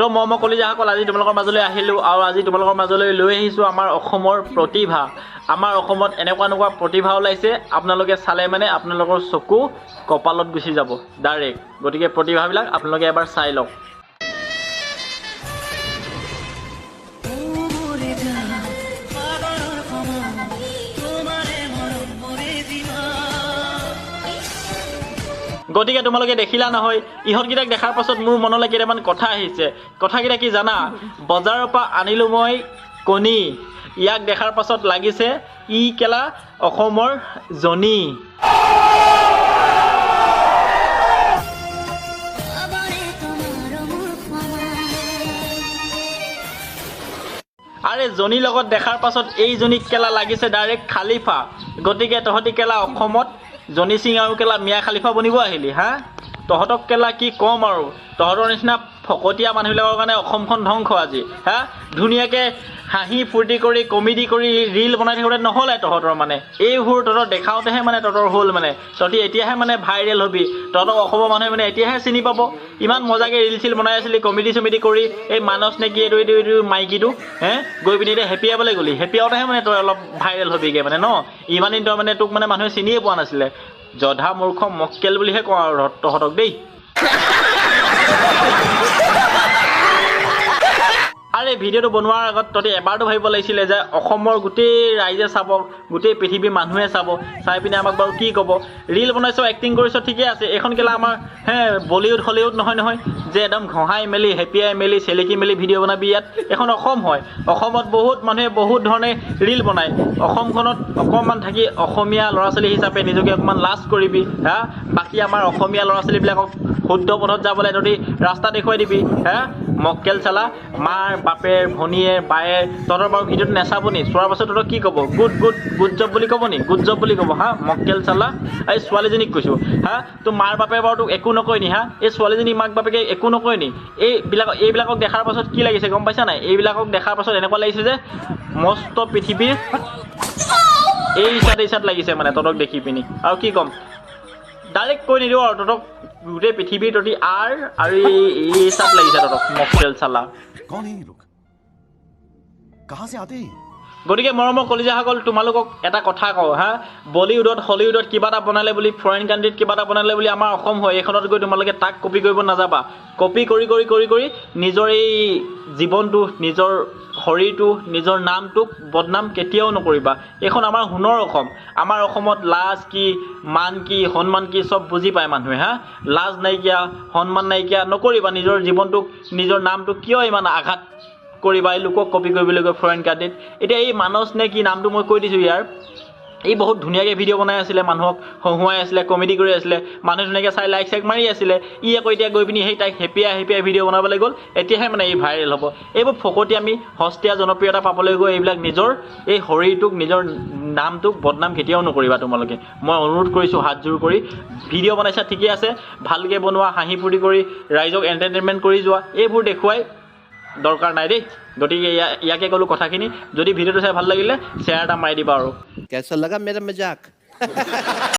তো মই কলিজাসকল আজি তোমালোকৰ মাজলৈ আহিলোঁ আৰু আজি তোমালোকৰ মাজলৈ লৈ আহিছোঁ আমাৰ অসমৰ প্ৰতিভা। আমাৰ অসমত এনেকুৱা প্ৰতিভা ওলাইছে আপোনালোকে চালে মানে আপোনালোকৰ চকু কপালত গুচি যাব ডাইৰেক্ট। গতিকে প্ৰতিভাবিলাক আপোনালোকে এবাৰ চাই লওক। গতিকে তোমালোকে দেখিলা নহয়, ইহঁতকেইটাক দেখাৰ পাছত মোৰ মনলৈ কেইটামান কথা আহিছে। কথাকেইটা কি জানা? বজাৰৰ পৰা আনিলোঁ মই কণী, ইয়াক দেখাৰ পাছত লাগিছে ই কেলা অসমৰ জনী। আৰে জনীৰ লগত দেখাৰ পাছত এইজনীক কেলা লাগিছে ডাইৰেক্ট খালিফা। গতিকে তহঁতি কেলা অসমত জনী সিং আৰু কেলা মিয়া খালিফা বনিব আহিলি হা? তহঁতক কেলা কি ক'ম আৰু, তহঁতৰ নিচিনা ফকতীয়া মানুহবিলাকৰ কাৰণে অসমখন ধ্বংস আজি হা? ধুনীয়াকৈ হাঁহি ফূৰ্তি কৰি কমেডি কৰি ৰিল বনাই থাকোঁতে নহ'লে তহঁতৰ মানে এইবোৰ তহঁতৰ দেখাওঁতেহে মানে তহঁতৰ হ'ল মানে তহঁতি এতিয়াহে মানে ভাইৰেল হ'বি। তহঁতক অসমৰ মানুহে মানে এতিয়াহে চিনি পাব। ইমান মজাকৈ ৰিল চিল বনাই আছিলি কমেডি চমেডি কৰি, এই মানস নে কি এইটো মাইকীটো গৈ পিনি এতিয়া হেপিয়াবলৈ গ'লি, হেপিয়াওঁতেহে মানে তই অলপ ভাইৰেল হ'বিগৈ মানে ন। ইমান দিন তই মানে তোক মানে মানুহে চিনিয়ে পোৱা নাছিলে। জধা মূৰ্খ মক্কেল বুলিহে কওঁ আৰু তহঁতক দেই। আৰে ভিডিঅ'টো বনোৱাৰ আগত তহঁতি এবাৰতো ভাবিব লাগিছিলে যে অসমৰ গোটেই ৰাইজে চাব, গোটেই পৃথিৱীৰ মানুহে চাব, চাই পিনে আমাক বাৰু কি ক'ব। ৰিল বনাইছ, এক্টিং কৰিছ, ঠিকে আছে। এইখন কেলা আমাৰ বলিউড হলিউড নহয় যে একদম ঘঁহাই মেলি হেপিয়াই মেলি চেলেকি মেলি ভিডিঅ' বনাবি। ইয়াত এখন অসম হয়, অসমত বহুত মানুহে বহুত ধৰণে ৰিল বনায়। অসমখনত অকণমান থাকি অসমীয়া ল'ৰা ছোৱালী হিচাপে নিজকে অকণমান লাজ কৰিবি হা? বাকী আমাৰ অসমীয়া ল'ৰা ছোৱালীবিলাকক শুদ্ধ পথত যাবলৈ তহঁতি ৰাস্তা দেখুৱাই দিবি হা? মক্কেল চালা মাৰ বাপেৰ ভনীয়েৰ বায়েৰ তহঁতৰ বাৰু ভিডিঅ'টো নাচাব নি? চোৱাৰ পাছত তহঁতক কি ক'ব? গুড জব বুলি ক'ব নি? গুড জব বুলি ক'ব হা? মক্কেল চালা এই ছোৱালীজনীক কৈছোঁ হা? তোৰ মাৰ বাপেৰে বাৰু তোক একো নকয় নি হা? এই ছোৱালীজনীক মাক বাপেকে একো নকয় নি? এইবিলাকক দেখাৰ পাছত কি লাগিছে গম পাইছা নাই? এইবিলাকক দেখাৰ পাছত এনেকুৱা লাগিছে যে মস্ত পৃথিৱীৰ এই ইচাত লাগিছে মানে তহঁতক দেখি পিনি। আৰু কি ক'ম, ডাইৰেক্ট কৈ নিদিওঁ আৰু তহঁতক গোটেই পৃথিৱীৰ তহঁতি আৰু এই চাত লাগিছে তহঁতক মক্কেল চালা। গতিকে মৰমৰ কলিজাসকল, তোমালোকক এটা কথা কওঁ হা? বলিউডত হলিউডত কিবা এটা বনালে বুলি, ফৰেইন কাণ্ট্ৰিত কিবা এটা বনালে বুলি আমাৰ অসম হয়, এইখনত গৈ তোমালোকে তাক কপি কৰিব নাযাবা। কপি কৰি নিজৰ এই জীৱনটো, নিজৰ শৰীৰটো, নিজৰ নামটোক বদনাম কেতিয়াও নকৰিবা। এইখন আমাৰ সোণৰ অসম। আমাৰ অসমত লাজ কি, মান কি, সন্মান কি চব বুজি পায় মানুহে হা? লাজ নাইকিয়া, সন্মান নাইকিয়া নকৰিবা। নিজৰ জীৱনটোক, নিজৰ নামটোক কিয় ইমান আঘাত কৰিবা এই লোকক কপি কৰিবলৈ গৈ ফৰেইন কাণ্ট্ৰিত? এতিয়া এই মানস নে কি নামটো মই কৈ দিছোঁ ইয়াৰ, এই বহুত ধুনীয়াকৈ ভিডিঅ' বনাই আছিলে, মানুহক হহুৱাই আছিলে, কমেডি কৰি আছিলে, মানুহে ধুনীয়াকৈ চাই লাইক চাইক মাৰি আছিলে। ই আকৌ এতিয়া গৈ পিনি সেই তাইক হেপিয়াই ভিডিঅ' বনাবলৈ গ'ল, এতিয়াহে মানে এই ভাইৰেল হ'ব। এইবোৰ ফকতি আমি সস্তীয়া জনপ্ৰিয়তা পাবলৈ গৈ এইবিলাক নিজৰ এই শৰীৰটোক, নিজৰ নামটোক বদনাম কেতিয়াও নকৰিবা তোমালোকে। মই অনুৰোধ কৰিছোঁ হাতযোৰ কৰি। ভিডিঅ' বনাইছা ঠিকে আছে, ভালকৈ বনোৱা, হাঁহি ফূৰ্তি কৰি ৰাইজক এণ্টাৰটেইনমেণ্ট কৰি যোৱা, এইবোৰ দেখুৱাই দৰকাৰ নাই দেই। গতিকে ইয়াকে ক'লোঁ কথাখিনি। যদি ভিডিঅ'টো চাই ভাল লাগিলে শ্বেয়াৰ এটা মাৰি দিবা আৰু। कैसा लगा मेरा मजाक?